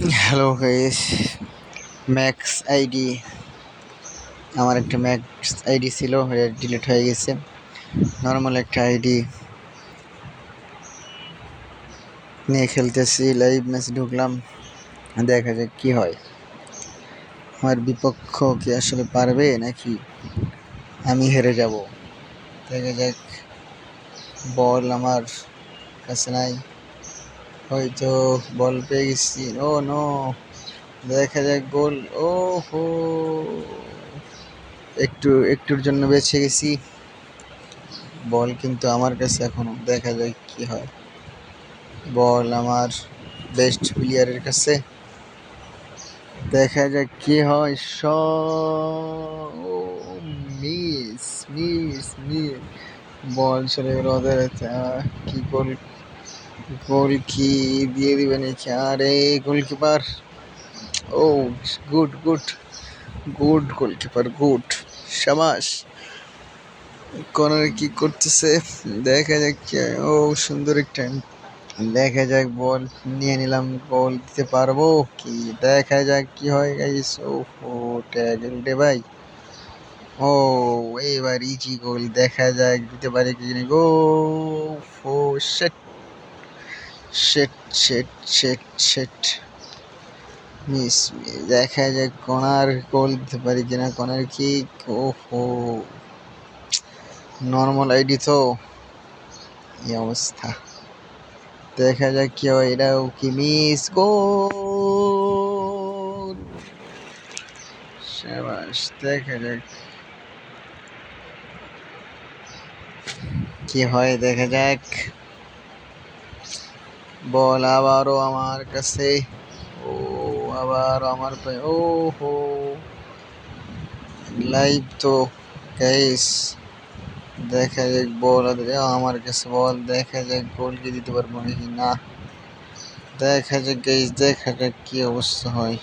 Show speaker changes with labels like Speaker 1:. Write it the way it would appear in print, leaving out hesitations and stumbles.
Speaker 1: Hello guys, max ID. আমার একটা max ID ছিল, এটা ডিলিট হয়ে গেছে। নর্মাল একটা আইডি নিয়ে খেলতেছি, লাইভ ম্যাচ ঢুকলাম, দেখা যাক কি হয়। আমার বিপক্ষ কি আসলে পারবে নাকি আমি হেরে যাব। দেখা যাক। বল আমার কাছে নাই, হয়তো বল পেয়ে গেছি। ও নো, দেখা যাক গোল। ও হো, একটুর জন্য বেঁচে গেছি। বল কিন্তু আমার কাছে এখনো, দেখা যাক কি হয়। বল আমার বেস্ট প্লেয়ারের কাছে, দেখা যাক কি হয়। মিস মিস মিস, বল চলে গেল ওদের হাতে। কি গোল, গোল কি দিয়ে দিবে নাকি? আরে goalkeeper, oh good good good, goalkeeper good, শাবাশ। কর্নার কি করতেছে, দেখা যাক কি হয়। ও সুন্দর একটা, দেখা যাক। বল নিয়ে নিলাম, গোল দিতে পারবো কি, দেখা যাক কি হয় গাইস। ও ট্যাগল রে ভাই। ও এবার ইজি গোল, দেখা যাক দিতে পারে কি জানি। গো ও শেট শেট শেট শেট শেট, মিস। দেখা যাক কর্নার গোল দিতে পারি কিনা। কর্নার কিক, হো, নর্মাল আইডি তো এই অবস্থা। দেখা যাক কি হয়। এটাও কি মিস, গোল, শাবাশ। দেখা যাক কি হয়, দেখা যাক। বল আবারও আমার কাছে, ও আবার আমার পায়ে। ও হো, লাইভ তো গাইস। দেখা যাক বল আমার কাছে, বল দেখা যাক গোল কি দিতে পারবো নাকি না। দেখা যাক গাইস, দেখা যাক কি অবস্থা হয়।